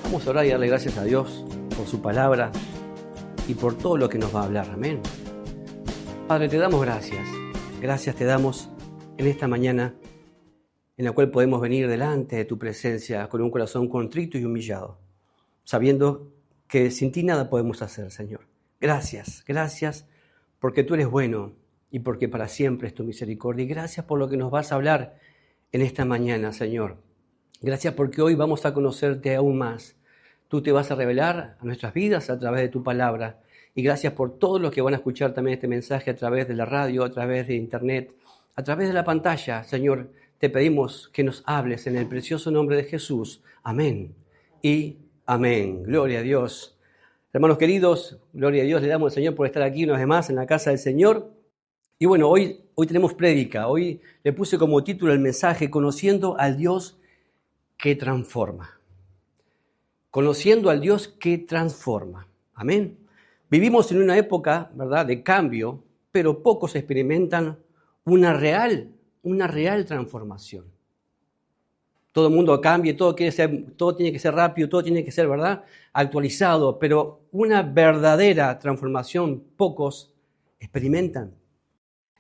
Vamos a orar y darle gracias a Dios por su palabra y por todo lo que nos va a hablar. Amén. Padre, te damos gracias. Gracias te damos en esta mañana en la cual podemos venir delante de tu presencia con un corazón contrito y humillado, sabiendo que sin ti nada podemos hacer, Señor. Gracias porque tú eres bueno y porque para siempre es tu misericordia. Y gracias por lo que nos vas a hablar en esta mañana, Señor. Gracias porque hoy vamos a conocerte aún más. Tú te vas a revelar a nuestras vidas a través de tu palabra. Y gracias por todos los que van a escuchar también este mensaje a través de la radio, a través de internet, a través de la pantalla. Señor, te pedimos que nos hables en el precioso nombre de Jesús. Amén y amén. Gloria a Dios. Hermanos queridos, gloria a Dios, le damos al Señor por estar aquí una vez más en la casa del Señor. Y bueno, hoy tenemos prédica. Hoy le puse como título el mensaje, Conociendo al Dios que transforma. Conociendo al Dios que transforma. Amén. Vivimos en una época, ¿verdad?, de cambio, pero pocos experimentan una real transformación. Todo el mundo cambia, todo tiene que ser rápido, todo tiene que ser, ¿verdad?, actualizado, pero una verdadera transformación pocos experimentan.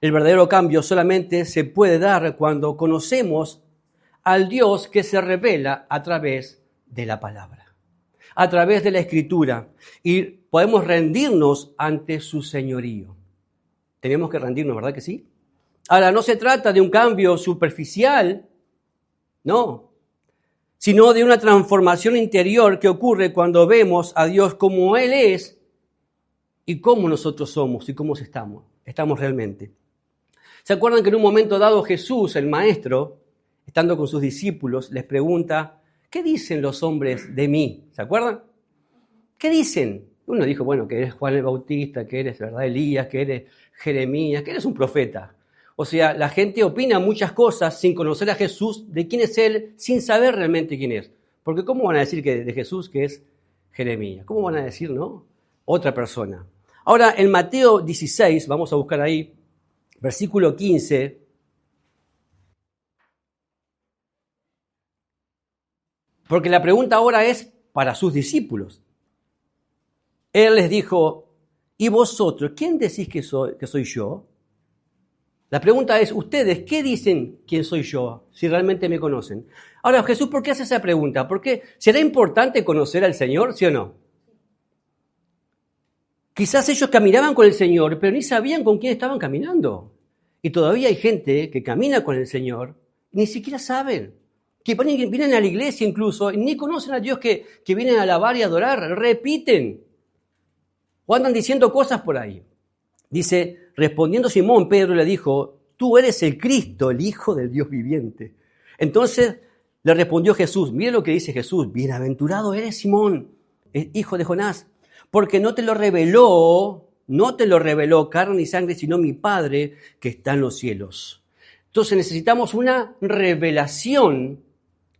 El verdadero cambio solamente se puede dar cuando conocemos al Dios que se revela a través de la palabra, a través de la Escritura, y podemos rendirnos ante su señorío. Tenemos que rendirnos, ¿verdad que sí? Ahora, no se trata de un cambio superficial, no, sino de una transformación interior que ocurre cuando vemos a Dios como Él es y cómo nosotros somos y cómo estamos realmente. ¿Se acuerdan que en un momento dado Jesús, el Maestro, estando con sus discípulos, les pregunta, ¿qué dicen los hombres de mí? ¿Se acuerdan? ¿Qué dicen? Uno dijo, bueno, que eres Juan el Bautista, que eres, ¿verdad?, Elías, que eres Jeremías, que eres un profeta. O sea, la gente opina muchas cosas sin conocer a Jesús, de quién es Él, sin saber realmente quién es. Porque ¿cómo van a decir que de Jesús que es Jeremías? ¿Cómo van a decir, no? Otra persona. Ahora, en Mateo 16, vamos a buscar ahí, versículo 15, porque la pregunta ahora es para sus discípulos. Él les dijo, ¿y vosotros, quién decís que soy yo? La pregunta es, ¿ustedes qué dicen quién soy yo, si realmente me conocen? Ahora, Jesús, ¿por qué hace esa pregunta? ¿Porque será importante conocer al Señor, sí o no? Quizás ellos caminaban con el Señor, pero ni sabían con quién estaban caminando. Y todavía hay gente que camina con el Señor, ni siquiera saben. Que vienen a la iglesia incluso, y ni conocen a Dios que vienen a alabar y adorar, repiten. O andan diciendo cosas por ahí. Dice, respondiendo Simón, Pedro le dijo, tú eres el Cristo, el Hijo del Dios viviente. Entonces le respondió Jesús, mire lo que dice Jesús, bienaventurado eres Simón, hijo de Jonás, porque no te lo reveló carne ni sangre, sino mi Padre que está en los cielos. Entonces necesitamos una revelación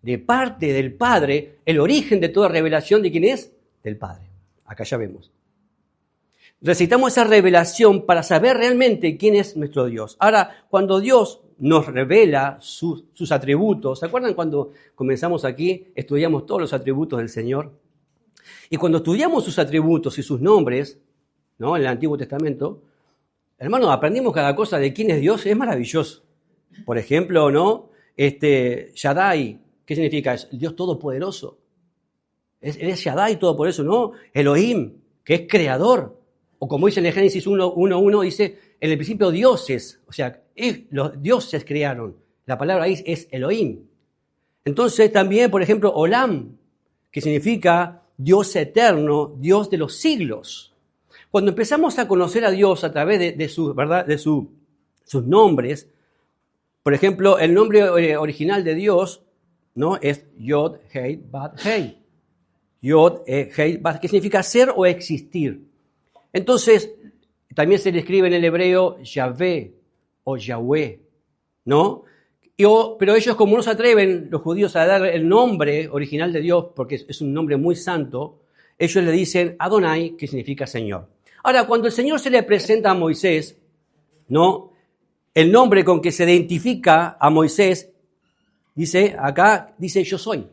de parte del Padre, el origen de toda revelación, ¿de quién es? Del Padre. Acá ya vemos. Necesitamos esa revelación para saber realmente quién es nuestro Dios. Ahora, cuando Dios nos revela sus atributos, ¿se acuerdan cuando comenzamos aquí? Estudiamos todos los atributos del Señor. Y cuando estudiamos sus atributos y sus nombres, ¿no?, en el Antiguo Testamento, hermano, aprendimos cada cosa de quién es Dios, es maravilloso. Por ejemplo, ¿no? Shaddai, ¿qué significa? Es Dios Todopoderoso. Él es Shaddai Todopoderoso, ¿no? Elohim, que es creador. O como dice en el Génesis 1:1, dice, en el principio dioses, o sea, los dioses crearon. La palabra ahí es Elohim. Entonces también, por ejemplo, Olam, que significa Dios eterno, Dios de los siglos. Cuando empezamos a conocer a Dios a través de sus nombres, por ejemplo, el nombre original de Dios, ¿no?, es Yod, Hei, Bad, Hei. Yod, Hei, Bad, que significa ser o existir. Entonces, también se le escribe en el hebreo Yahvé o Yahweh, ¿no? Pero ellos, como no se atreven, los judíos, a dar el nombre original de Dios, porque es un nombre muy santo, ellos le dicen Adonai, que significa Señor. Ahora, cuando el Señor se le presenta a Moisés, ¿no?, el nombre con que se identifica a Moisés, dice yo soy.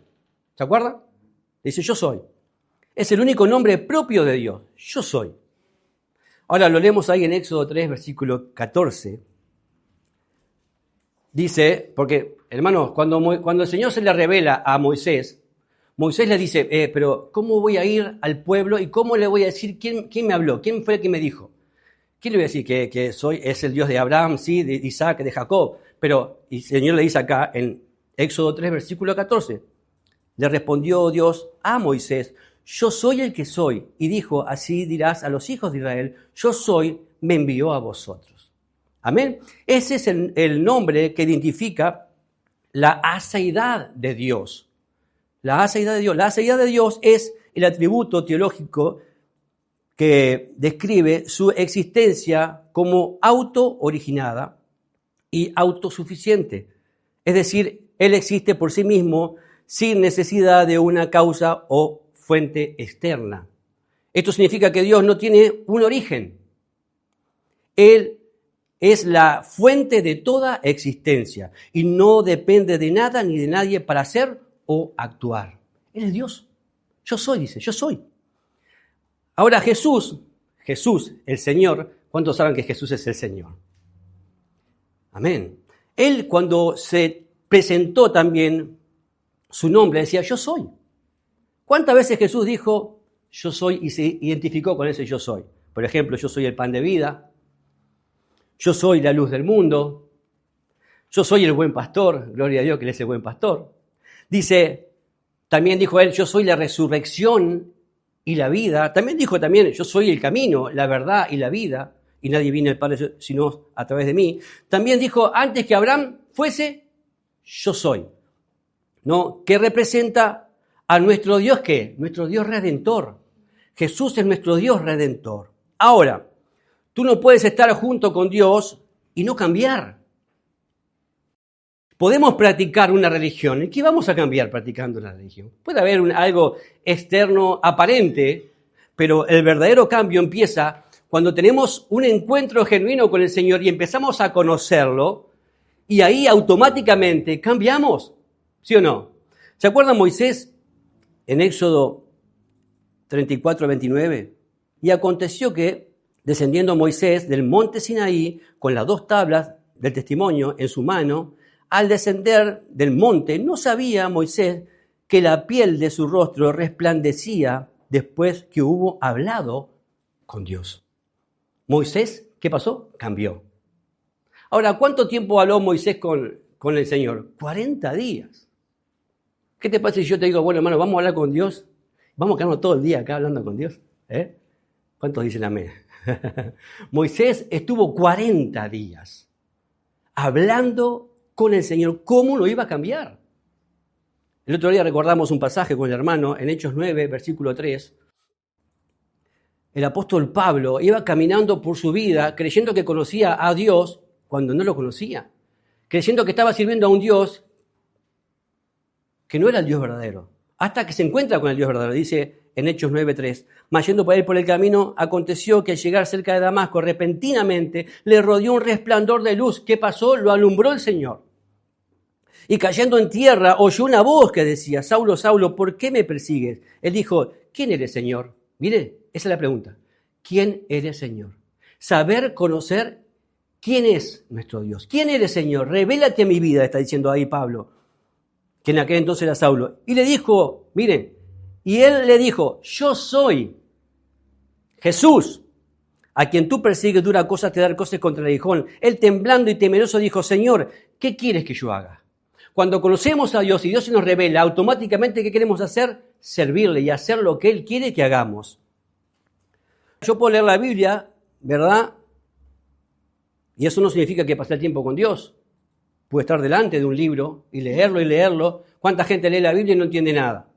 ¿Se acuerdan? Dice, yo soy. Es el único nombre propio de Dios. Yo soy. Ahora lo leemos ahí en Éxodo 3, versículo 14. Dice, porque, hermanos, cuando el Señor se le revela a Moisés, Moisés le dice, pero ¿cómo voy a ir al pueblo y cómo le voy a decir quién me habló? ¿Quién fue el que me dijo? ¿Quién le voy a decir? Que es el Dios de Abraham, sí, de Isaac, de Jacob. Pero y el Señor le dice acá en Éxodo 3, versículo 14, le respondió Dios a Moisés, yo soy el que soy. Y dijo, así dirás a los hijos de Israel, yo soy, me envió a vosotros. Amén. Ese es el nombre que identifica la aseidad de Dios. La aseidad de Dios. La aseidad de Dios es el atributo teológico que describe su existencia como auto-originada y autosuficiente. Es decir, Él existe por sí mismo sin necesidad de una causa o fuente externa. Esto significa que Dios no tiene un origen. Él es la fuente de toda existencia y no depende de nada ni de nadie para ser o actuar. Él es Dios. Yo soy, dice, yo soy. Ahora Jesús, el Señor, ¿cuántos saben que Jesús es el Señor? Amén. Él cuando se presentó también su nombre decía, yo soy. ¿Cuántas veces Jesús dijo, yo soy y se identificó con ese yo soy? Por ejemplo, yo soy el pan de vida, yo soy la luz del mundo, yo soy el buen pastor, gloria a Dios que Él es el buen pastor. También dijo Él, yo soy la resurrección y la vida. También dijo yo soy el camino, la verdad y la vida, y nadie viene al Padre sino a través de mí. También dijo, antes que Abraham fuese, yo soy. ¿No? Que representa a nuestro Dios, ¿qué? Nuestro Dios redentor. Jesús es nuestro Dios redentor. Ahora, tú no puedes estar junto con Dios y no cambiar. Podemos practicar una religión. ¿Y qué vamos a cambiar practicando una religión? Puede haber algo externo aparente, pero el verdadero cambio empieza cuando tenemos un encuentro genuino con el Señor y empezamos a conocerlo, y ahí automáticamente cambiamos. ¿Sí o no? ¿Se acuerdan Moisés en Éxodo 34, 29? Y aconteció que, descendiendo Moisés del monte Sinaí con las 2 tablas del testimonio en su mano, al descender del monte, no sabía Moisés que la piel de su rostro resplandecía después que hubo hablado con Dios. Moisés, ¿qué pasó? Cambió. Ahora, ¿cuánto tiempo habló Moisés con el Señor? 40 días. ¿Qué te parece si yo te digo, bueno, hermano, vamos a hablar con Dios? Vamos a quedarnos todo el día acá hablando con Dios. ¿Cuántos dicen amén? Moisés estuvo 40 días hablando con el Señor. ¿Cómo lo iba a cambiar? El otro día recordamos un pasaje con el hermano en Hechos 9, versículo 3. El apóstol Pablo iba caminando por su vida creyendo que conocía a Dios cuando no lo conocía. Creyendo que estaba sirviendo a un Dios que no era el Dios verdadero. Hasta que se encuentra con el Dios verdadero. Dice en Hechos 9:3, mas yendo por él por el camino, aconteció que al llegar cerca de Damasco, repentinamente le rodeó un resplandor de luz. ¿Qué pasó? Lo alumbró el Señor. Y cayendo en tierra, oyó una voz que decía, Saulo, Saulo, ¿por qué me persigues? Él dijo, ¿quién eres, Señor? Mire, esa es la pregunta. ¿Quién eres, Señor? Saber, conocer quién es nuestro Dios. ¿Quién eres, Señor? Revélate a mi vida, está diciendo ahí Pablo, que en aquel entonces era Saulo. Y le dijo, mire, y él le dijo, yo soy Jesús, a quien tú persigues, dura cosa te dar cosas contra el aguijón. Él temblando y temeroso dijo, Señor, ¿qué quieres que yo haga? Cuando conocemos a Dios y Dios se nos revela, automáticamente, ¿qué queremos hacer? Servirle y hacer lo que Él quiere que hagamos. Yo puedo leer la Biblia, ¿verdad? Y eso no significa que pase el tiempo con Dios. Puedo estar delante de un libro y leerlo y leerlo. ¿Cuánta gente lee la Biblia y no entiende nada?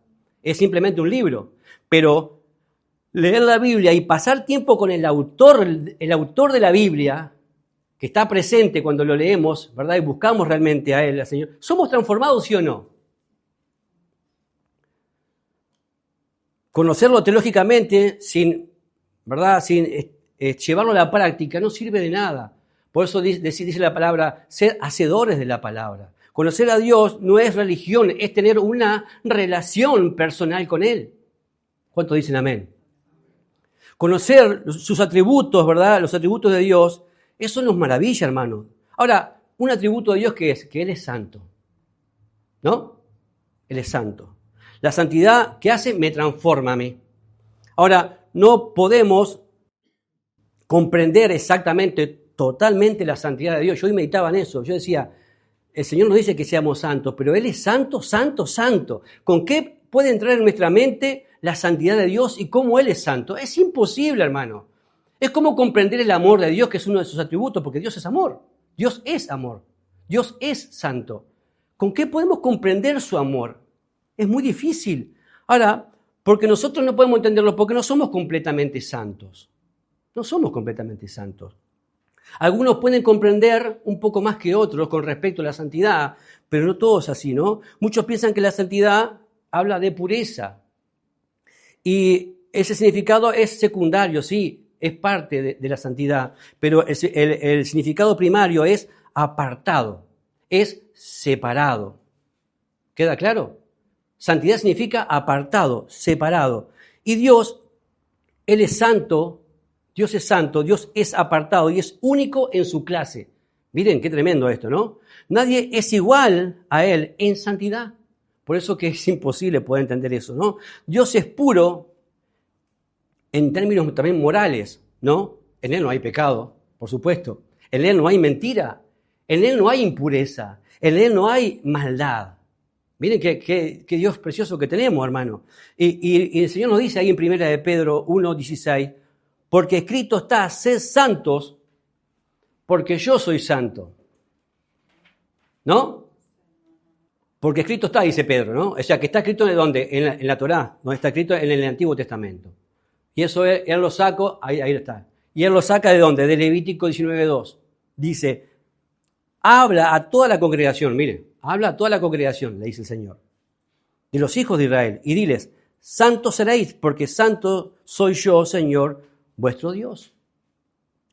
Es simplemente un libro. Pero leer la Biblia y pasar tiempo con el autor de la Biblia, que está presente cuando lo leemos, ¿verdad? Y buscamos realmente a Él, al Señor. ¿Somos transformados, sí o no? Conocerlo teológicamente sin, ¿verdad? Sin llevarlo a la práctica no sirve de nada. Por eso dice la palabra, ser hacedores de la palabra. Conocer a Dios no es religión, es tener una relación personal con Él. ¿Cuántos dicen amén? Conocer sus atributos, ¿verdad? Los atributos de Dios, eso nos maravilla, hermano. Ahora, un atributo de Dios, ¿qué es? Que Él es santo. ¿No? Él es santo. La santidad que hace me transforma a mí. Ahora, no podemos comprender exactamente, totalmente la santidad de Dios. Yo hoy meditaba en eso. Yo decía, el Señor nos dice que seamos santos, pero Él es santo, santo, santo. ¿Con qué puede entrar en nuestra mente la santidad de Dios y cómo Él es santo? Es imposible, hermano. Es como comprender el amor de Dios, que es uno de sus atributos, porque Dios es amor. Dios es amor. Dios es santo. ¿Con qué podemos comprender su amor? Es muy difícil. Ahora, porque nosotros no podemos entenderlo, porque no somos completamente santos. No somos completamente santos. Algunos pueden comprender un poco más que otros con respecto a la santidad, pero no todos así, ¿no? Muchos piensan que la santidad habla de pureza. Y ese significado es secundario, sí, es parte de la santidad, pero el significado primario es apartado, es separado. ¿Queda claro? Santidad significa apartado, separado. Y Dios, Él es santo, Dios es apartado y es único en su clase. Miren, qué tremendo esto, ¿no? Nadie es igual a Él en santidad. Por eso que es imposible poder entender eso, ¿no? Dios es puro en términos también morales, ¿no? En Él no hay pecado, por supuesto. En Él no hay mentira. En Él no hay impureza. En Él no hay maldad. Miren qué Dios precioso que tenemos, hermano. Y el Señor nos dice ahí en 1 de Pedro 1:16, porque escrito está, sed santos, porque yo soy santo. ¿No? Porque escrito está, dice Pedro, ¿no? O sea, que está escrito ¿de dónde? En la Torá, donde está escrito en el Antiguo Testamento. Y eso él lo sacó, ahí está. Y él lo saca ¿de dónde? De Levítico 19:2. Dice, habla a toda la congregación, miren, habla a toda la congregación, le dice el Señor, de los hijos de Israel, y diles, santos seréis, porque santo soy yo, Señor, vuestro Dios.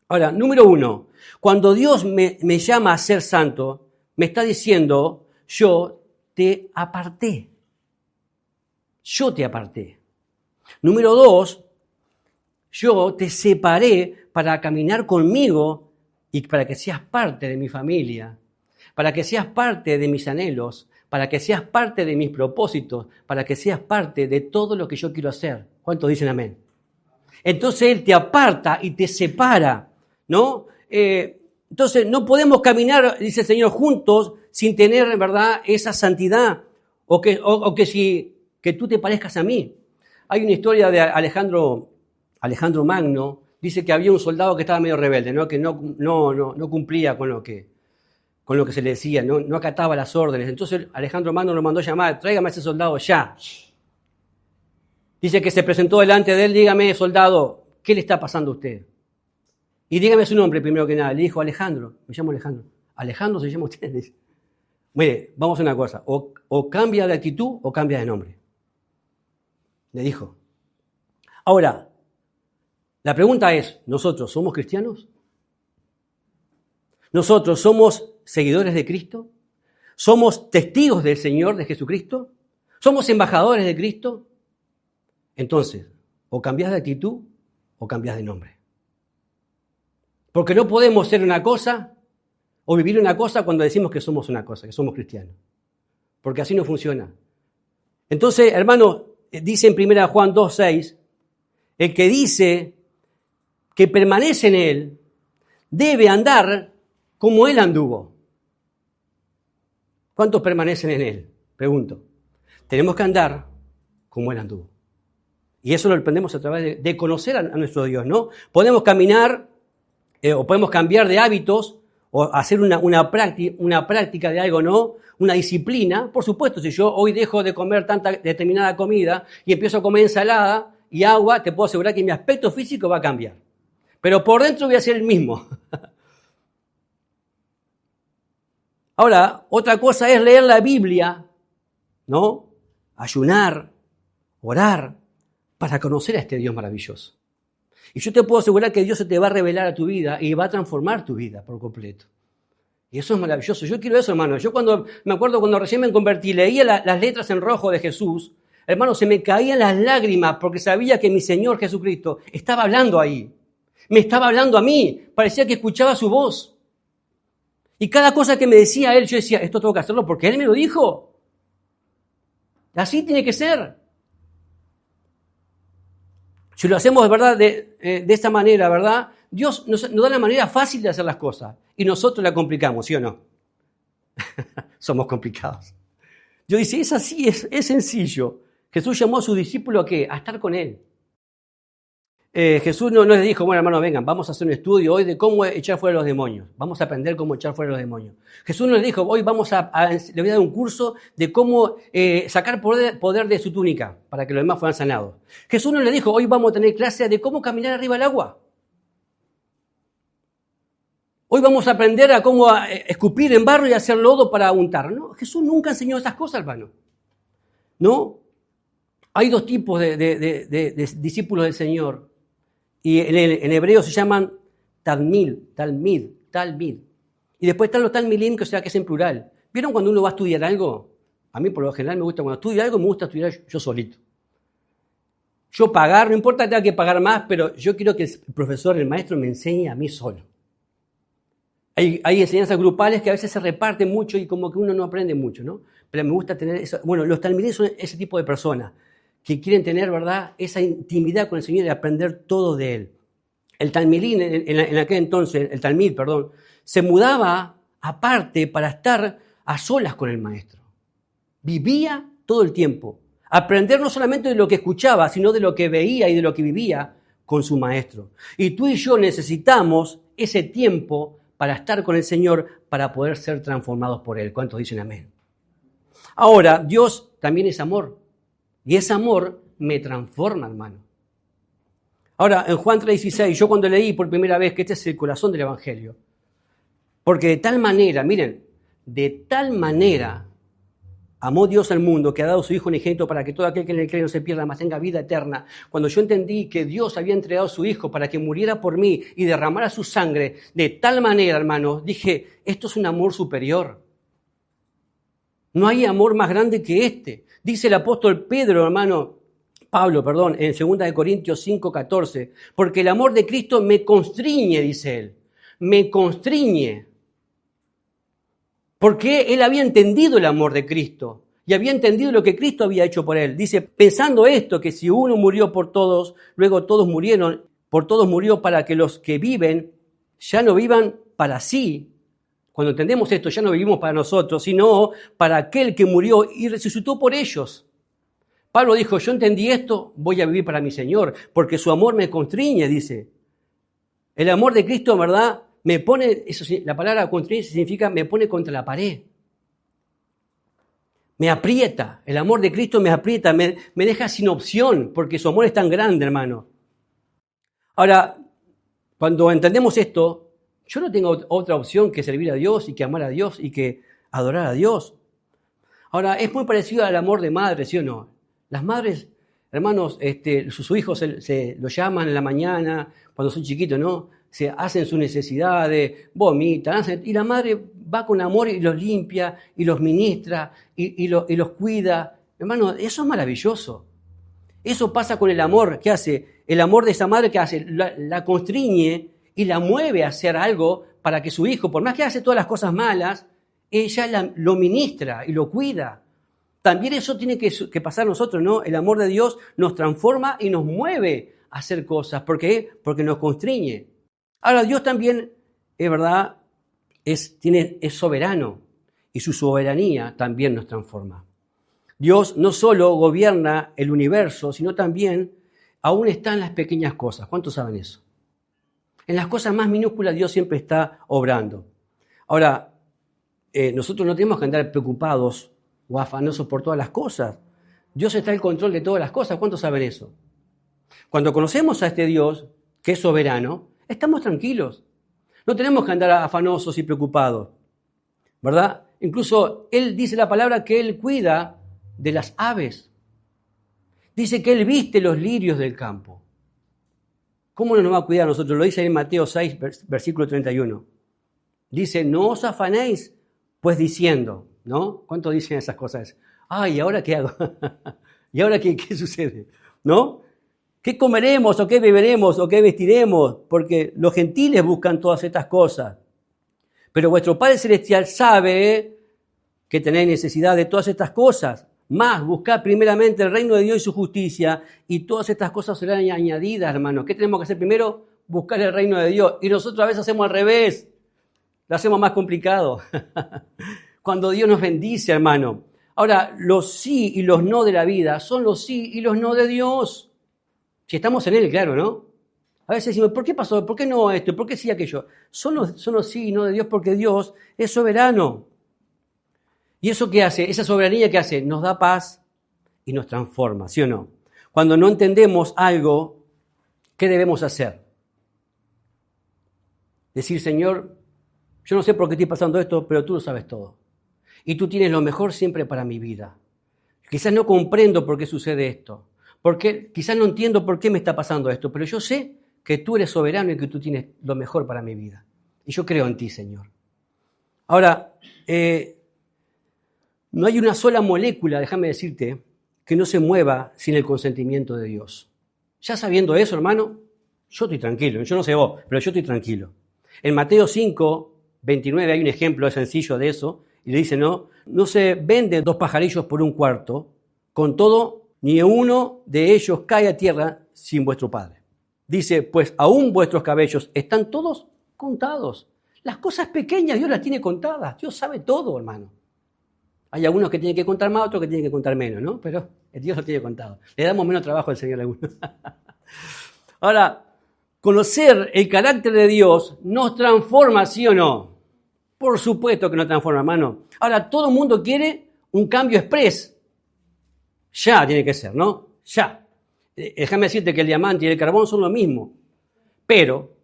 Ahora, número 1, cuando Dios me llama a ser santo, me está diciendo, yo te aparté. Yo te aparté. Número 2, yo te separé para caminar conmigo y para que seas parte de mi familia, para que seas parte de mis anhelos, para que seas parte de mis propósitos, para que seas parte de todo lo que yo quiero hacer. ¿Cuántos dicen amén? Entonces Él te aparta y te separa, ¿no? Entonces no podemos caminar, dice el Señor, juntos sin tener, en verdad, esa santidad o que tú te parezcas a mí. Hay una historia de Alejandro Magno, dice que había un soldado que estaba medio rebelde, ¿no? Que no cumplía con lo que se le decía, no acataba las órdenes. Entonces Alejandro Magno lo mandó a llamar, tráigame a ese soldado ya. Dice que se presentó delante de él, dígame, soldado, ¿qué le está pasando a usted? Y dígame su nombre primero que nada. Le dijo, Alejandro, me llamo Alejandro. ¿Alejandro se llama usted? Dice. Mire, vamos a una cosa, o cambia de actitud o cambia de nombre. Le dijo. Ahora, la pregunta es, ¿nosotros somos cristianos? ¿Nosotros somos seguidores de Cristo? ¿Somos testigos del Señor, de Jesucristo? ¿Somos embajadores de Cristo? Entonces, o cambias de actitud o cambias de nombre. Porque no podemos ser una cosa o vivir una cosa cuando decimos que somos una cosa, que somos cristianos. Porque así no funciona. Entonces, hermano, dice en 1 Juan 2:6, el que dice que permanece en Él debe andar como Él anduvo. ¿Cuántos permanecen en Él? Pregunto. Tenemos que andar como Él anduvo. Y eso lo aprendemos a través de conocer a nuestro Dios, ¿no? Podemos caminar o podemos cambiar de hábitos o hacer una práctica de algo, ¿no? Una disciplina. Por supuesto, si yo hoy dejo de comer tanta determinada comida y empiezo a comer ensalada y agua, te puedo asegurar que mi aspecto físico va a cambiar. Pero por dentro voy a ser el mismo. Ahora, otra cosa es leer la Biblia, ¿no? Ayunar, orar, para conocer a este Dios maravilloso. Y yo te puedo asegurar que Dios se te va a revelar a tu vida y va a transformar tu vida por completo. Y eso es maravilloso. Yo quiero eso, hermano. Yo me acuerdo cuando recién me convertí, leía las letras en rojo de Jesús, hermano, se me caían las lágrimas porque sabía que mi Señor Jesucristo estaba hablando ahí. Me estaba hablando a mí. Parecía que escuchaba su voz. Y cada cosa que me decía Él, yo decía, esto tengo que hacerlo porque Él me lo dijo. Así tiene que ser. Si lo hacemos, ¿verdad?, de esta manera, ¿verdad?, Dios nos da la manera fácil de hacer las cosas y nosotros la complicamos, ¿sí o no? Somos complicados. Dios dice, es así, es sencillo. Jesús llamó a sus discípulos ¿a qué? A estar con Él. Jesús no les dijo, bueno, hermano, vengan, vamos a hacer un estudio hoy de cómo echar fuera los demonios. Vamos a aprender cómo echar fuera los demonios. Jesús no les dijo, hoy le voy a dar un curso de cómo sacar poder de su túnica para que los demás fueran sanados. Jesús no les dijo, hoy vamos a tener clase de cómo caminar arriba del agua. Hoy vamos a aprender a cómo escupir en barro y hacer lodo para untar. No, Jesús nunca enseñó esas cosas, hermano. ¿No? Hay dos tipos de discípulos del Señor. Y en hebreo se llaman talmid. Y después están los talmidim, que es en plural. ¿Vieron cuando uno va a estudiar algo? A mí por lo general me gusta, cuando estudio algo, me gusta estudiar yo solito. Yo pagar, no importa que tenga que pagar más, pero yo quiero que el profesor, el maestro, me enseñe a mí solo. Hay enseñanzas grupales que a veces se reparten mucho y como que uno no aprende mucho, ¿no? Pero me gusta tener eso. Bueno, los talmidim son ese tipo de personas que quieren tener, ¿verdad?, esa intimidad con el Señor y aprender todo de Él. El talmidín, en aquel entonces, se mudaba aparte para estar a solas con el maestro. Vivía todo el tiempo. Aprender no solamente de lo que escuchaba, sino de lo que veía y de lo que vivía con su maestro. Y tú y yo necesitamos ese tiempo para estar con el Señor, para poder ser transformados por Él. ¿Cuántos dicen amén? Ahora, Dios también es amor. Y ese amor me transforma, hermano. Ahora, en Juan 3:16, yo cuando leí por primera vez que este es el corazón del Evangelio, porque de tal manera, miren, de tal manera amó Dios al mundo que ha dado a su Hijo unigénito para que todo aquel que en él cree no se pierda, mas tenga vida eterna. Cuando yo entendí que Dios había entregado a su Hijo para que muriera por mí y derramara su sangre, de tal manera, hermano, dije, esto es un amor superior. No hay amor más grande que este. Dice el apóstol Pablo, en 2 Corintios 5:14, porque el amor de Cristo me constriñe, dice él, me constriñe. Porque él había entendido el amor de Cristo y había entendido lo que Cristo había hecho por él. Dice, pensando esto, que si uno murió por todos, luego todos murieron, por todos murió para que los que viven ya no vivan para sí. Cuando entendemos esto, ya no vivimos para nosotros, sino para aquel que murió y resucitó por ellos. Pablo dijo, yo entendí esto, voy a vivir para mi Señor, porque su amor me constriñe, dice. El amor de Cristo, ¿verdad?, me pone, la palabra constriñe significa me pone contra la pared. Me aprieta, el amor de Cristo me aprieta, me deja sin opción, porque su amor es tan grande, hermano. Ahora, cuando entendemos esto, yo no tengo otra opción que servir a Dios y que amar a Dios y que adorar a Dios. Ahora, es muy parecido al amor de madre, ¿sí o no? Las madres, hermanos, sus hijos se los llaman en la mañana, cuando son chiquitos, ¿no? Se hacen sus necesidades, vomitan, y la madre va con amor y los limpia, y los ministra, y los cuida. Hermano, eso es maravilloso. Eso pasa con el amor. ¿Qué hace? El amor de esa madre, ¿qué hace? La constriñe y la mueve a hacer algo para que su hijo, por más que hace todas las cosas malas, ella lo ministra y lo cuida. También eso tiene que pasar a nosotros, ¿no? El amor de Dios nos transforma y nos mueve a hacer cosas. ¿Por qué? Porque nos constriñe. Ahora, Dios también, es verdad, es soberano y su soberanía también nos transforma. Dios no solo gobierna el universo, sino también aún está en las pequeñas cosas. ¿Cuántos saben eso? En las cosas más minúsculas Dios siempre está obrando. Ahora, nosotros no tenemos que andar preocupados o afanosos por todas las cosas. Dios está en control de todas las cosas. ¿Cuántos saben eso? Cuando conocemos a este Dios, que es soberano, estamos tranquilos. No tenemos que andar afanosos y preocupados, ¿verdad? Incluso Él dice la palabra que Él cuida de las aves. Dice que Él viste los lirios del campo. ¿Cómo no nos va a cuidar a nosotros? Lo dice en Mateo 6, versículo 31. Dice, no os afanéis, pues diciendo, ¿no? ¿Cuánto dicen esas cosas? Ay, ¿y ahora qué hago? ¿Y ahora qué sucede? ¿No? ¿Qué comeremos o qué beberemos o qué vestiremos? Porque los gentiles buscan todas estas cosas. Pero vuestro Padre Celestial sabe que tenéis necesidad de todas estas cosas. Más, buscad primeramente el reino de Dios y su justicia, y todas estas cosas serán añadidas, hermanos. ¿Qué tenemos que hacer primero? Buscar el reino de Dios. Y nosotros a veces hacemos al revés. Lo hacemos más complicado. Cuando Dios nos bendice, hermano. Ahora, los sí y los no de la vida son los sí y los no de Dios. Si estamos en Él, claro, ¿no? A veces decimos, ¿por qué pasó? ¿Por qué no esto? ¿Por qué sí aquello? Son los sí y no de Dios porque Dios es soberano. ¿Y eso qué hace? Esa soberanía ¿qué hace? Nos da paz y nos transforma, ¿sí o no? Cuando no entendemos algo, ¿qué debemos hacer? Decir, Señor, yo no sé por qué estoy pasando esto, pero tú lo sabes todo. Y tú tienes lo mejor siempre para mi vida. Quizás no comprendo por qué sucede esto. Quizás no entiendo por qué me está pasando esto, pero yo sé que tú eres soberano y que tú tienes lo mejor para mi vida. Y yo creo en ti, Señor. Ahora, no hay una sola molécula, déjame decirte, que no se mueva sin el consentimiento de Dios. Ya sabiendo eso, hermano, yo estoy tranquilo. Yo no sé vos, pero yo estoy tranquilo. En Mateo 5, 29 hay un ejemplo sencillo de eso, y le dice, no se venden 2 pajarillos por un cuarto, con todo, ni uno de ellos cae a tierra sin vuestro Padre. Dice, pues aún vuestros cabellos están todos contados. Las cosas pequeñas Dios las tiene contadas. Dios sabe todo, hermano. Hay algunos que tienen que contar más, otros que tienen que contar menos, ¿no? Pero Dios lo tiene contado. Le damos menos trabajo al Señor a algunos. Ahora, conocer el carácter de Dios nos transforma, ¿sí o no? Por supuesto que nos transforma, hermano. Ahora, todo el mundo quiere un cambio express. Ya tiene que ser, ¿no? Ya. Déjame decirte que el diamante y el carbón son lo mismo. Pero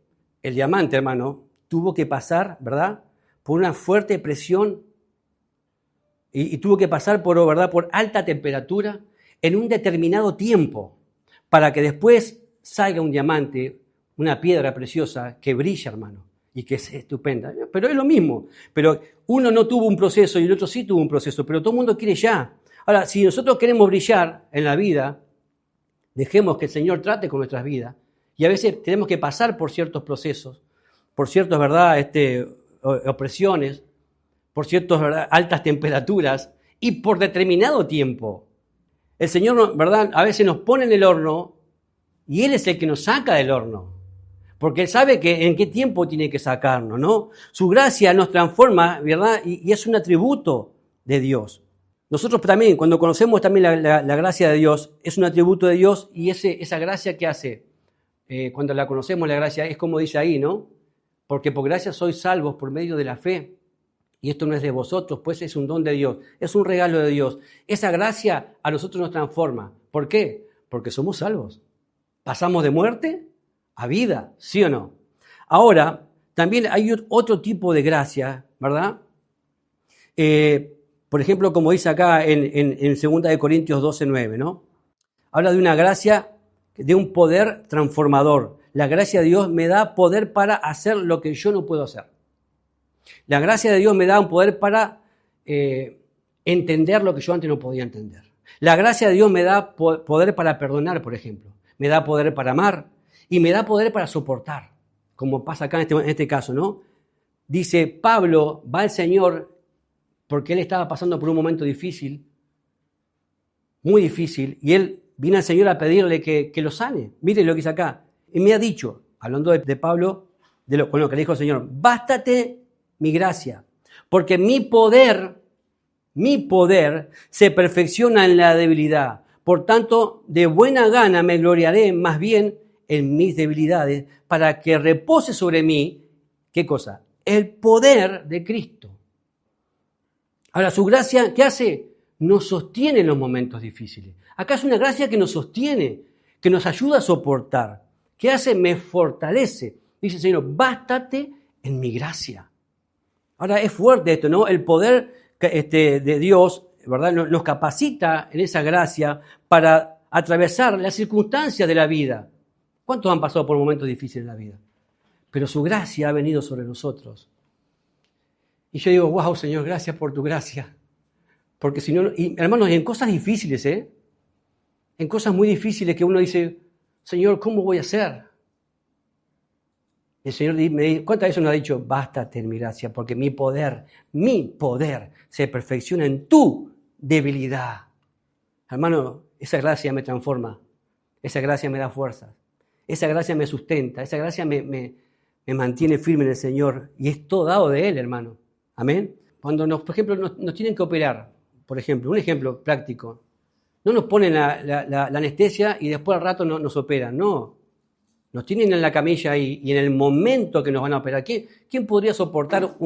el diamante, hermano, tuvo que pasar, ¿verdad?, por una fuerte presión y tuvo que pasar por alta temperatura en un determinado tiempo para que después salga un diamante, una piedra preciosa que brilla, hermano, y que es estupenda. Pero es lo mismo. Pero uno no tuvo un proceso y el otro sí tuvo un proceso, pero todo el mundo quiere ya. Ahora, si nosotros queremos brillar en la vida, dejemos que el Señor trate con nuestras vidas. Y a veces tenemos que pasar por ciertos procesos, por ciertas, ¿verdad?, opresiones, por ciertas, ¿verdad?, altas temperaturas y por determinado tiempo. El Señor, ¿verdad?, a veces nos pone en el horno y Él es el que nos saca del horno. Porque Él sabe en qué tiempo tiene que sacarnos, ¿no? Su gracia nos transforma, ¿verdad? Y es un atributo de Dios. Nosotros también, cuando conocemos también la gracia de Dios, es un atributo de Dios y esa gracia que hace, cuando la conocemos, la gracia, es como dice ahí, ¿no? Porque por gracia sois salvos por medio de la fe. Y esto no es de vosotros, pues es un don de Dios, es un regalo de Dios. Esa gracia a nosotros nos transforma. ¿Por qué? Porque somos salvos. Pasamos de muerte a vida, ¿sí o no? Ahora, también hay otro tipo de gracia, ¿verdad? Por ejemplo, como dice acá en 2 Corintios 12:9, ¿no? Habla de una gracia, de un poder transformador. La gracia de Dios me da poder para hacer lo que yo no puedo hacer. La gracia de Dios me da un poder para entender lo que yo antes no podía entender. La gracia de Dios me da poder para perdonar, por ejemplo. Me da poder para amar y me da poder para soportar, como pasa acá en este caso, ¿no? Dice, Pablo va al Señor porque él estaba pasando por un momento difícil, muy difícil, y él viene al Señor a pedirle que lo sane. Mire lo que dice acá. Y me ha dicho, hablando de Pablo, con lo que le dijo el Señor, bástate mi gracia, porque mi poder se perfecciona en la debilidad. Por tanto, de buena gana me gloriaré más bien en mis debilidades, para que repose sobre mí, ¿qué cosa? El poder de Cristo. Ahora, su gracia, ¿qué hace? Nos sostiene en los momentos difíciles. Acá es una gracia que nos sostiene, que nos ayuda a soportar. ¿Qué hace? Me fortalece. Dice el Señor, bástate en mi gracia. Ahora, es fuerte esto, ¿no? El poder de Dios, ¿verdad?, nos capacita en esa gracia para atravesar las circunstancias de la vida. ¿Cuántos han pasado por momentos difíciles en la vida? Pero su gracia ha venido sobre nosotros. Y yo digo, wow, Señor, gracias por tu gracia. Porque si no, y, hermanos, en cosas difíciles, en cosas muy difíciles que uno dice, Señor, ¿cómo voy a hacer? El Señor me dice, ¿cuántas veces nos ha dicho, bástate en mi gracia, porque mi poder se perfecciona en tu debilidad? Hermano, esa gracia me transforma, esa gracia me da fuerza, esa gracia me sustenta, esa gracia me mantiene firme en el Señor y es todo dado de Él, hermano. Amén. Cuando, por ejemplo, nos tienen que operar, por ejemplo, un ejemplo práctico, no nos ponen la anestesia y después al rato nos operan, no. Nos tienen en la camilla y en el momento que nos van a operar, ¿quién podría soportar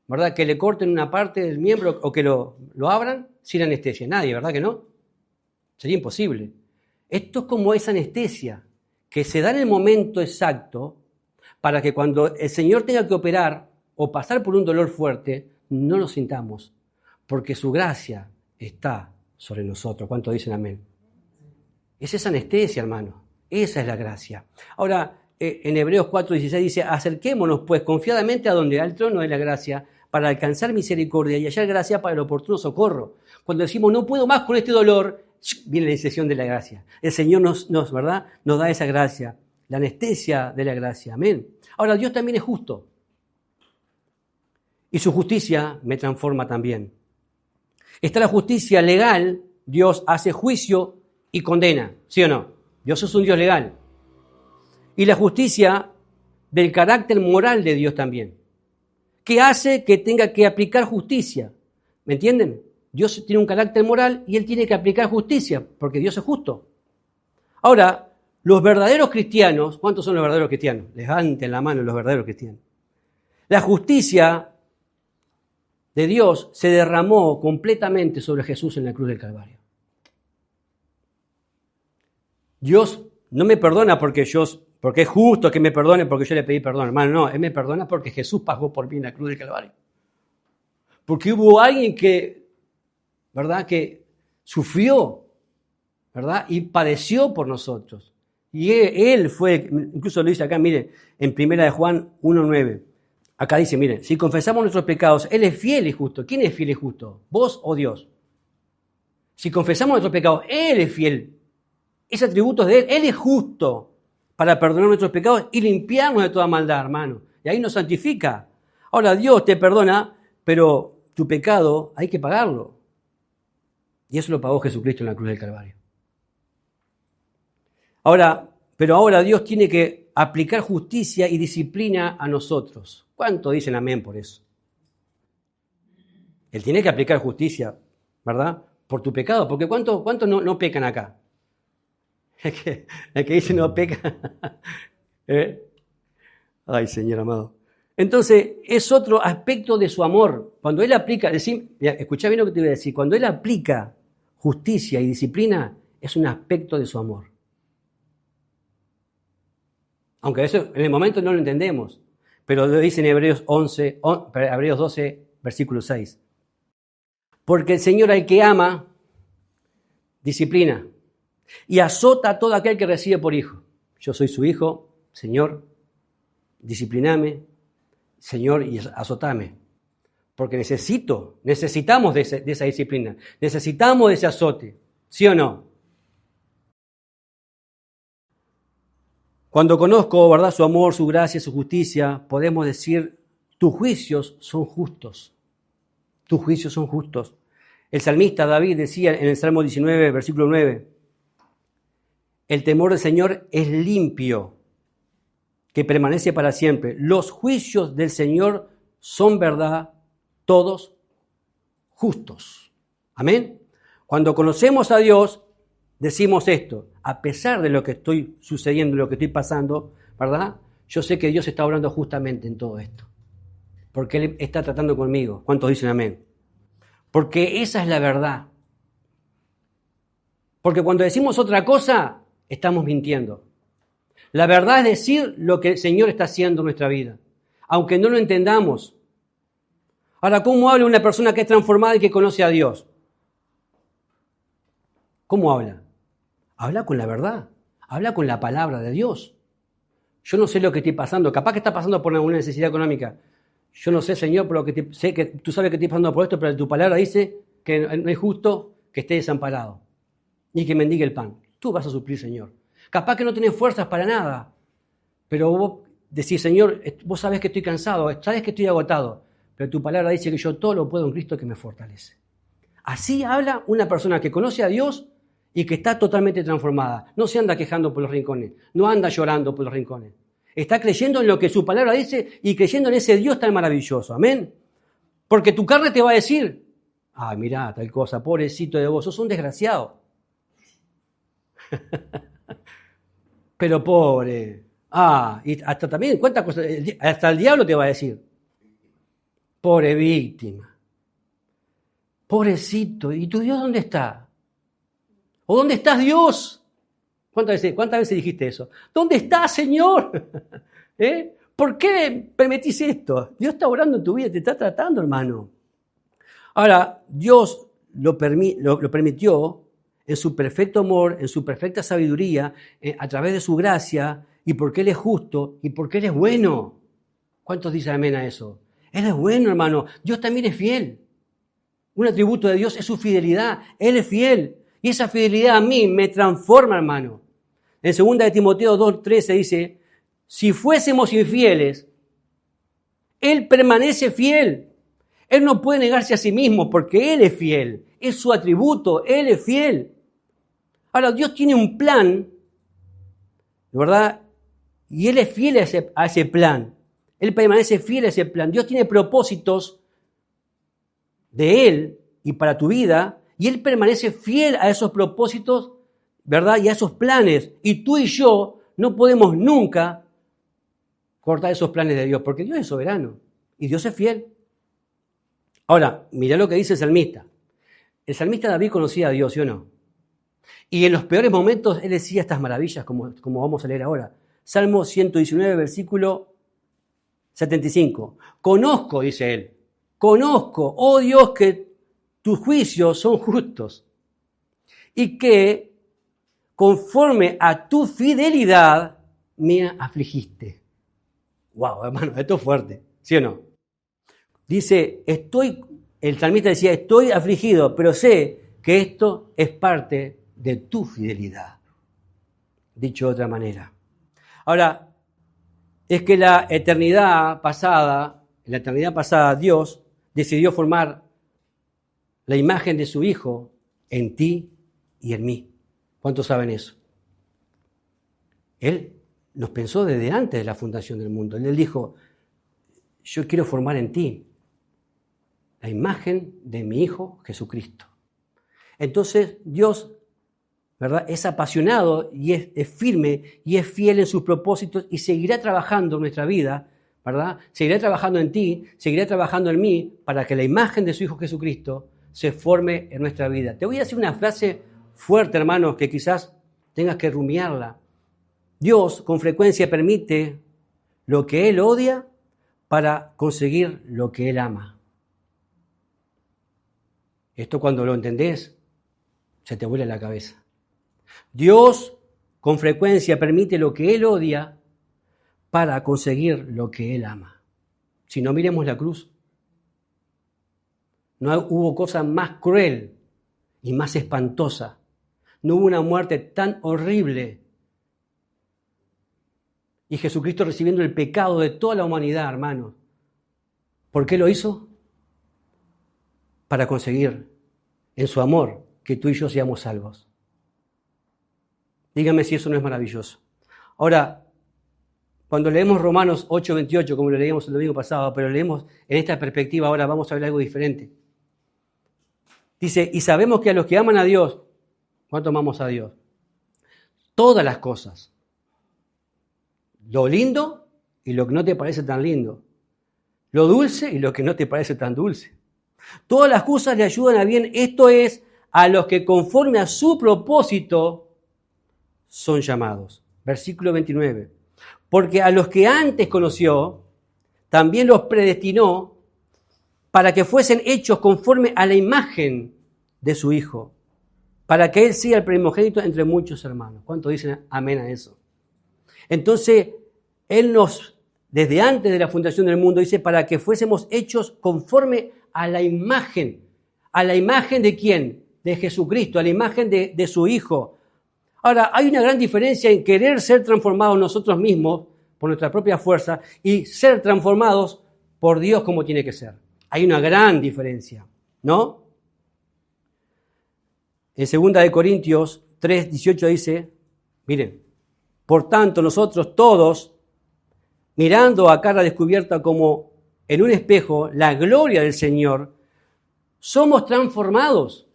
¿verdad? Que le corten una parte del miembro o que lo abran sin anestesia? Nadie, ¿verdad que no? Sería imposible. Esto es como esa anestesia que se da en el momento exacto para que cuando el Señor tenga que operar o pasar por un dolor fuerte, no lo sintamos, porque su gracia está sobre nosotros. ¿Cuántos dicen amén? Es esa anestesia, hermano. Esa es la gracia. Ahora, en Hebreos 4:16 dice, acerquémonos pues confiadamente a donde al trono de la gracia para alcanzar misericordia y hallar gracia para el oportuno socorro. Cuando decimos, no puedo más con este dolor, viene la incesión de la gracia. El Señor ¿verdad? Nos da esa gracia, la anestesia de la gracia. Amén. Ahora, Dios también es justo. Y su justicia me transforma también. Está la justicia legal, Dios hace juicio y condena, ¿sí o no? Dios es un Dios legal. Y la justicia del carácter moral de Dios también, que hace que tenga que aplicar justicia. ¿Me entienden? Dios tiene un carácter moral y Él tiene que aplicar justicia, porque Dios es justo. Ahora, los verdaderos cristianos, ¿cuántos son los verdaderos cristianos? Levanten la mano los verdaderos cristianos. La justicia de Dios se derramó completamente sobre Jesús en la cruz del Calvario. Dios no me perdona porque es justo que me perdone porque yo le pedí perdón. Hermano, no, Él me perdona porque Jesús pagó por mí en la cruz del Calvario. Porque hubo alguien ¿verdad? Que sufrió, ¿verdad? Y padeció por nosotros. Y Él fue, incluso lo dice acá, mire, en 1 Juan 1:9. Acá dice, miren, si confesamos nuestros pecados, Él es fiel y justo. ¿Quién es fiel y justo? ¿Vos o Dios? Si confesamos nuestros pecados, Él es fiel. Ese atributo es de Él. Él es justo para perdonar nuestros pecados y limpiarnos de toda maldad, hermano. Y ahí nos santifica. Ahora, Dios te perdona, pero tu pecado hay que pagarlo. Y eso lo pagó Jesucristo en la cruz del Calvario. Pero ahora Dios tiene que aplicar justicia y disciplina a nosotros. ¿Cuánto dicen amén por eso? Él tiene que aplicar justicia, ¿verdad? Por tu pecado. Porque ¿cuántos no pecan acá? El que dice no peca. Ay, Señor amado. Entonces, es otro aspecto de su amor. Cuando Él aplica, escuchá bien lo que te voy a decir, cuando Él aplica justicia y disciplina, es un aspecto de su amor. Aunque eso en el momento no lo entendemos, pero lo dice en Hebreos 12, versículo 6. Porque el Señor al que ama, disciplina y azota a todo aquel que recibe por hijo. Yo soy su hijo, Señor, discipliname, Señor, y azotame. Porque necesitamos de esa disciplina, necesitamos de ese azote, ¿sí o no? Cuando conozco, ¿verdad?, su amor, su gracia, su justicia, podemos decir, tus juicios son justos. Tus juicios son justos. El salmista David decía en el Salmo 19, versículo 9, el temor del Señor es limpio, que permanece para siempre. Los juicios del Señor son verdad, todos justos. Amén. Cuando conocemos a Dios, decimos esto, a pesar de lo que estoy sucediendo, lo que estoy pasando, ¿verdad? Yo sé que Dios está obrando justamente en todo esto, porque Él está tratando conmigo. ¿Cuántos dicen amén? Porque esa es la verdad. Porque cuando decimos otra cosa, estamos mintiendo. La verdad es decir lo que el Señor está haciendo en nuestra vida, aunque no lo entendamos. Ahora, ¿cómo habla una persona que es transformada y que conoce a Dios? ¿Cómo habla? Habla con la verdad, habla con la palabra de Dios. Yo no sé lo que estoy pasando, capaz que está pasando por alguna necesidad económica. Yo no sé, Señor, por lo que sé que tú sabes que estoy pasando por esto, pero tu palabra dice que no es justo que esté desamparado, ni que mendigue el pan. Tú vas a suplir, Señor. Capaz que no tienes fuerzas para nada, pero vos decís, Señor, vos sabés que estoy cansado, sabés que estoy agotado, pero tu palabra dice que yo todo lo puedo en Cristo que me fortalece. Así habla una persona que conoce a Dios y que está totalmente transformada. No se anda quejando por los rincones, no anda llorando por los rincones. Está creyendo en lo que su palabra dice y creyendo en ese Dios tan maravilloso. Amén. Porque tu carne te va a decir, mirá, tal cosa, pobrecito de vos, sos un desgraciado. Pero pobre. Y hasta también, ¿cuántas cosas? Hasta el diablo te va a decir. Pobre víctima. Pobrecito. ¿Y tu Dios dónde está? ¿O dónde estás, Dios? ¿Cuántas veces dijiste eso? ¿Dónde estás, Señor? ¿Por qué permitís esto? Dios está orando en tu vida, te está tratando, hermano. Ahora, Dios lo permitió en su perfecto amor, en su perfecta sabiduría, a través de su gracia, y porque Él es justo, y porque Él es bueno. ¿Cuántos dicen amén a eso? Él es bueno, hermano. Dios también es fiel. Un atributo de Dios es su fidelidad. Él es fiel. Y esa fidelidad a mí me transforma, hermano. En 2 de Timoteo 2:13 dice, si fuésemos infieles, Él permanece fiel. Él no puede negarse a sí mismo porque Él es fiel. Es su atributo, Él es fiel. Ahora, Dios tiene un plan, ¿verdad? Y Él es fiel a ese plan. Él permanece fiel a ese plan. Dios tiene propósitos de Él y para tu vida, y Él permanece fiel a esos propósitos, ¿verdad? Y a esos planes. Y tú y yo no podemos nunca cortar esos planes de Dios, porque Dios es soberano y Dios es fiel. Ahora, mirá lo que dice el salmista. El salmista David conocía a Dios, ¿sí o no? Y en los peores momentos él decía estas maravillas, como vamos a leer ahora. Salmo 119, versículo 75. Conozco, dice él, conozco, oh Dios, que tus juicios son justos y que conforme a tu fidelidad me afligiste. Wow, hermano, esto es fuerte, ¿sí o no? Dice, el salmista decía, estoy afligido, pero sé que esto es parte de tu fidelidad. Dicho de otra manera. Ahora, es que en la eternidad pasada, Dios decidió formar la imagen de su Hijo en ti y en mí. ¿Cuántos saben eso? Él nos pensó desde antes de la fundación del mundo. Él dijo, yo quiero formar en ti la imagen de mi Hijo Jesucristo. Entonces Dios, ¿verdad?, es apasionado y es firme y es fiel en sus propósitos y seguirá trabajando en nuestra vida, ¿verdad? Seguirá trabajando en ti, seguirá trabajando en mí para que la imagen de su Hijo Jesucristo se forme en nuestra vida. Te voy a decir una frase fuerte, hermanos, que quizás tengas que rumiarla. Dios con frecuencia permite lo que Él odia para conseguir lo que Él ama. Esto cuando lo entendés, se te vuela la cabeza. Dios con frecuencia permite lo que Él odia para conseguir lo que Él ama. Si no, miremos la cruz. No hubo cosa más cruel y más espantosa. No hubo una muerte tan horrible. Y Jesucristo recibiendo el pecado de toda la humanidad, hermanos. ¿Por qué lo hizo? Para conseguir en su amor que tú y yo seamos salvos. Dígame si eso no es maravilloso. Ahora, cuando leemos Romanos 8:28, como lo leíamos el domingo pasado, pero leemos en esta perspectiva, ahora vamos a ver algo diferente. Dice, y sabemos que a los que aman a Dios, ¿cuánto amamos a Dios? Todas las cosas, lo lindo y lo que no te parece tan lindo, lo dulce y lo que no te parece tan dulce. Todas las cosas le ayudan a bien, esto es, a los que conforme a su propósito son llamados. Versículo 29. Porque a los que antes conoció, también los predestinó para que fuesen hechos conforme a la imagen de su Hijo, para que Él sea el primogénito entre muchos hermanos. ¿Cuántos dicen amén a eso? Entonces, Él nos desde antes de la fundación del mundo, dice, para que fuésemos hechos conforme a la imagen. ¿A la imagen de quién? De Jesucristo, a la imagen de su Hijo. Ahora, hay una gran diferencia en querer ser transformados nosotros mismos por nuestra propia fuerza y ser transformados por Dios como tiene que ser. Hay una gran diferencia, ¿no? En 2 Corintios 3:18 dice, miren, por tanto nosotros todos, mirando a cara descubierta como en un espejo la gloria del Señor, somos transformados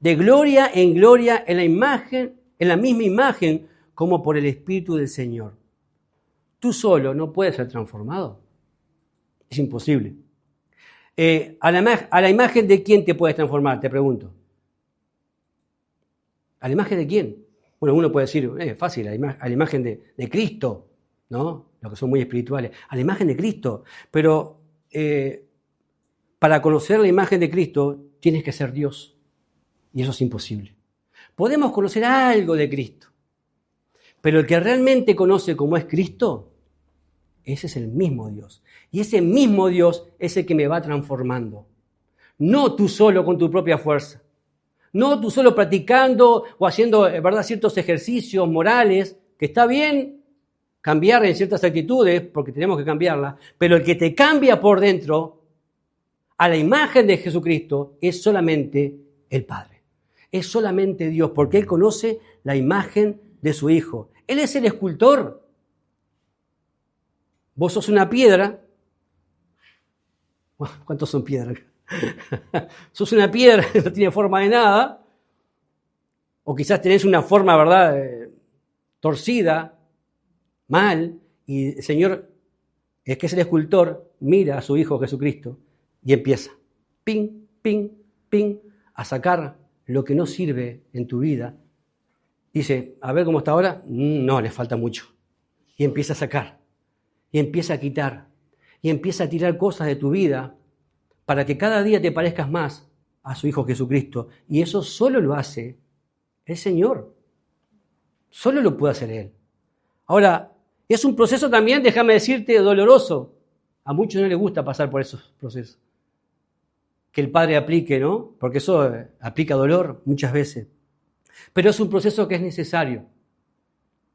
de gloria en gloria en la misma imagen como por el Espíritu del Señor. Tú solo no puedes ser transformado. Es imposible. ¿A la imagen de quién te puedes transformar? Te pregunto. ¿A la imagen de quién? Bueno, uno puede decir, fácil, a la imagen de Cristo, ¿no? Los que son muy espirituales. A la imagen de Cristo. Pero para conocer la imagen de Cristo tienes que ser Dios. Y eso es imposible. Podemos conocer algo de Cristo. Pero el que realmente conoce cómo es Cristo, ese es el mismo Dios. Y ese mismo Dios es el que me va transformando. No tú solo con tu propia fuerza. No tú solo practicando o haciendo, ¿verdad?, ciertos ejercicios morales, que está bien cambiar en ciertas actitudes, porque tenemos que cambiarlas, pero el que te cambia por dentro a la imagen de Jesucristo es solamente el Padre. Es solamente Dios, porque Él conoce la imagen de su Hijo. Él es el escultor. Vos sos una piedra. ¿Cuántos son piedras? Sos una piedra que no tiene forma de nada. O quizás tenés una forma, ¿verdad?, torcida, mal. Y el Señor, es que es el escultor, mira a su Hijo Jesucristo y empieza, ping, ping, ping, a sacar lo que no sirve en tu vida. Dice, a ver cómo está ahora. No, le falta mucho. Y empieza a sacar. Y empieza a quitar. Y empieza a tirar cosas de tu vida para que cada día te parezcas más a su Hijo Jesucristo. Y eso solo lo hace el Señor. Solo lo puede hacer Él. Ahora, es un proceso también, déjame decirte, doloroso. A muchos no les gusta pasar por esos procesos. Que el Padre aplique, ¿no? Porque eso aplica dolor muchas veces. Pero es un proceso que es necesario.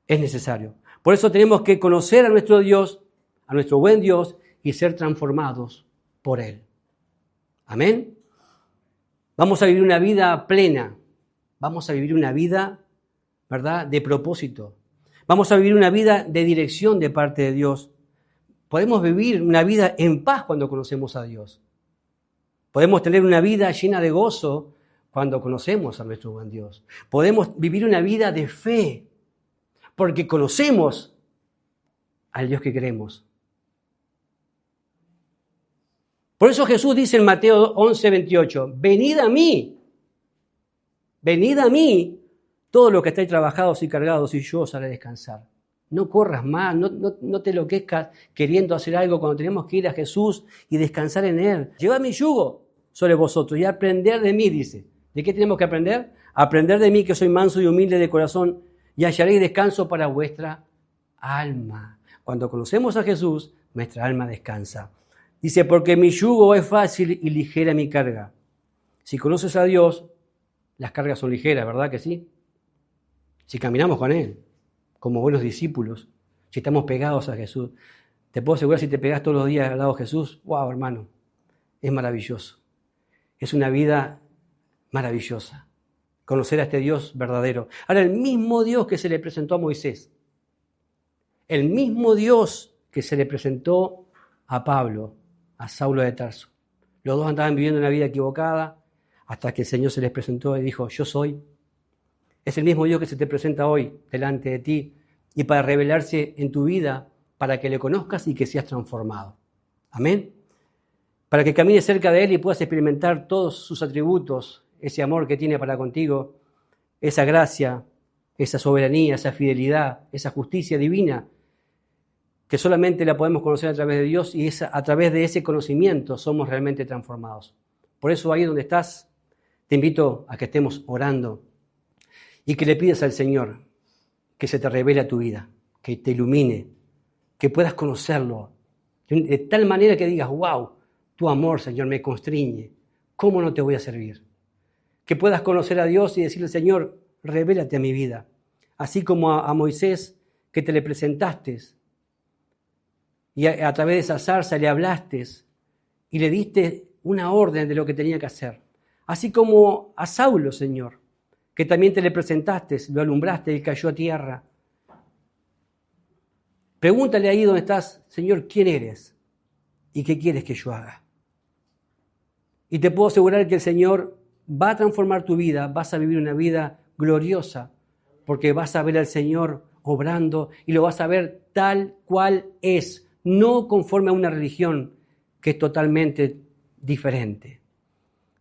Es necesario. Por eso tenemos que conocer a nuestro Dios, a nuestro buen Dios, y ser transformados por Él. Amén. Vamos a vivir una vida plena. Vamos a vivir una vida, ¿verdad?, de propósito. Vamos a vivir una vida de dirección de parte de Dios. Podemos vivir una vida en paz cuando conocemos a Dios. Podemos tener una vida llena de gozo cuando conocemos a nuestro buen Dios. Podemos vivir una vida de fe porque conocemos al Dios que queremos. Por eso Jesús dice en Mateo 11:28, venid a mí, todos los que estáis trabajados y cargados, y yo os haré descansar. No corras más, no te enloquezcas queriendo hacer algo cuando tenemos que ir a Jesús y descansar en Él. Llevad mi yugo sobre vosotros y aprender de mí, dice. ¿De qué tenemos que aprender? Aprender de mí, que soy manso y humilde de corazón, y hallaréis descanso para vuestra alma. Cuando conocemos a Jesús, nuestra alma descansa. Dice, porque mi yugo es fácil y ligera mi carga. Si conoces a Dios, las cargas son ligeras, ¿verdad que sí? Si caminamos con Él, como buenos discípulos, si estamos pegados a Jesús. Te puedo asegurar, si te pegas todos los días al lado de Jesús, wow, hermano, es maravilloso. Es una vida maravillosa. Conocer a este Dios verdadero. Ahora, el mismo Dios que se le presentó a Moisés, el mismo Dios que se le presentó a Pablo, a Saulo de Tarso. Los dos andaban viviendo una vida equivocada hasta que el Señor se les presentó y dijo, yo soy. Es el mismo Dios que se te presenta hoy delante de ti y para revelarse en tu vida, para que le conozcas y que seas transformado. Amén. Para que camines cerca de Él y puedas experimentar todos sus atributos, ese amor que tiene para contigo, esa gracia, esa soberanía, esa fidelidad, esa justicia divina, que solamente la podemos conocer a través de Dios y a través de ese conocimiento somos realmente transformados. Por eso ahí donde estás, te invito a que estemos orando y que le pidas al Señor que se te revele a tu vida, que te ilumine, que puedas conocerlo de tal manera que digas, wow, tu amor, Señor, me constriñe. ¿Cómo no te voy a servir? Que puedas conocer a Dios y decirle, Señor, revélate a mi vida. Así como a Moisés, que te le presentaste y a través de esa zarza le hablaste y le diste una orden de lo que tenía que hacer. Así como a Saulo, Señor, que también te le presentaste, lo alumbraste y cayó a tierra. Pregúntale ahí donde estás, Señor, ¿quién eres? ¿Y qué quieres que yo haga? Y te puedo asegurar que el Señor va a transformar tu vida, vas a vivir una vida gloriosa, porque vas a ver al Señor obrando y lo vas a ver tal cual es, no conforme a una religión que es totalmente diferente,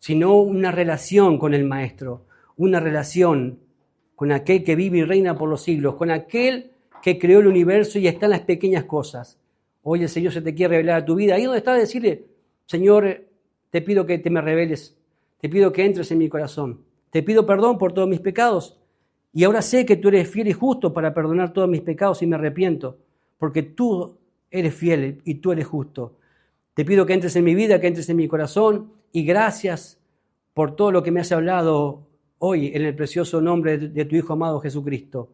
sino una relación con el Maestro, una relación con aquel que vive y reina por los siglos, con aquel que creó el universo y está en las pequeñas cosas. Hoy el Señor se te quiere revelar a tu vida. Ahí donde está, decirle, Señor, te pido que te me reveles, te pido que entres en mi corazón, te pido perdón por todos mis pecados y ahora sé que tú eres fiel y justo para perdonar todos mis pecados y me arrepiento, porque tú eres fiel y tú eres justo. Te pido que entres en mi vida, que entres en mi corazón y gracias por todo lo que me has hablado hoy en el precioso nombre de tu Hijo amado Jesucristo.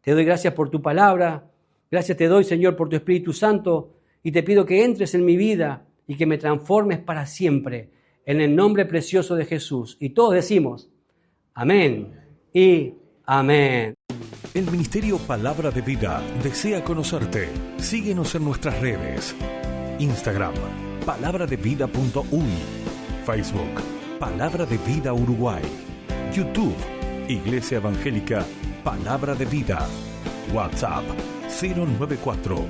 Te doy gracias por tu palabra, gracias te doy, Señor, por tu Espíritu Santo y te pido que entres en mi vida y que me transformes para siempre en el nombre precioso de Jesús. Y todos decimos, amén y amén. El Ministerio Palabra de Vida desea conocerte. Síguenos en nuestras redes. Instagram, palabraDeVida.uy. Facebook, Palabra de Vida Uruguay. YouTube, Iglesia Evangélica Palabra de Vida. WhatsApp, 094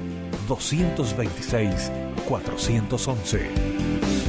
226 411.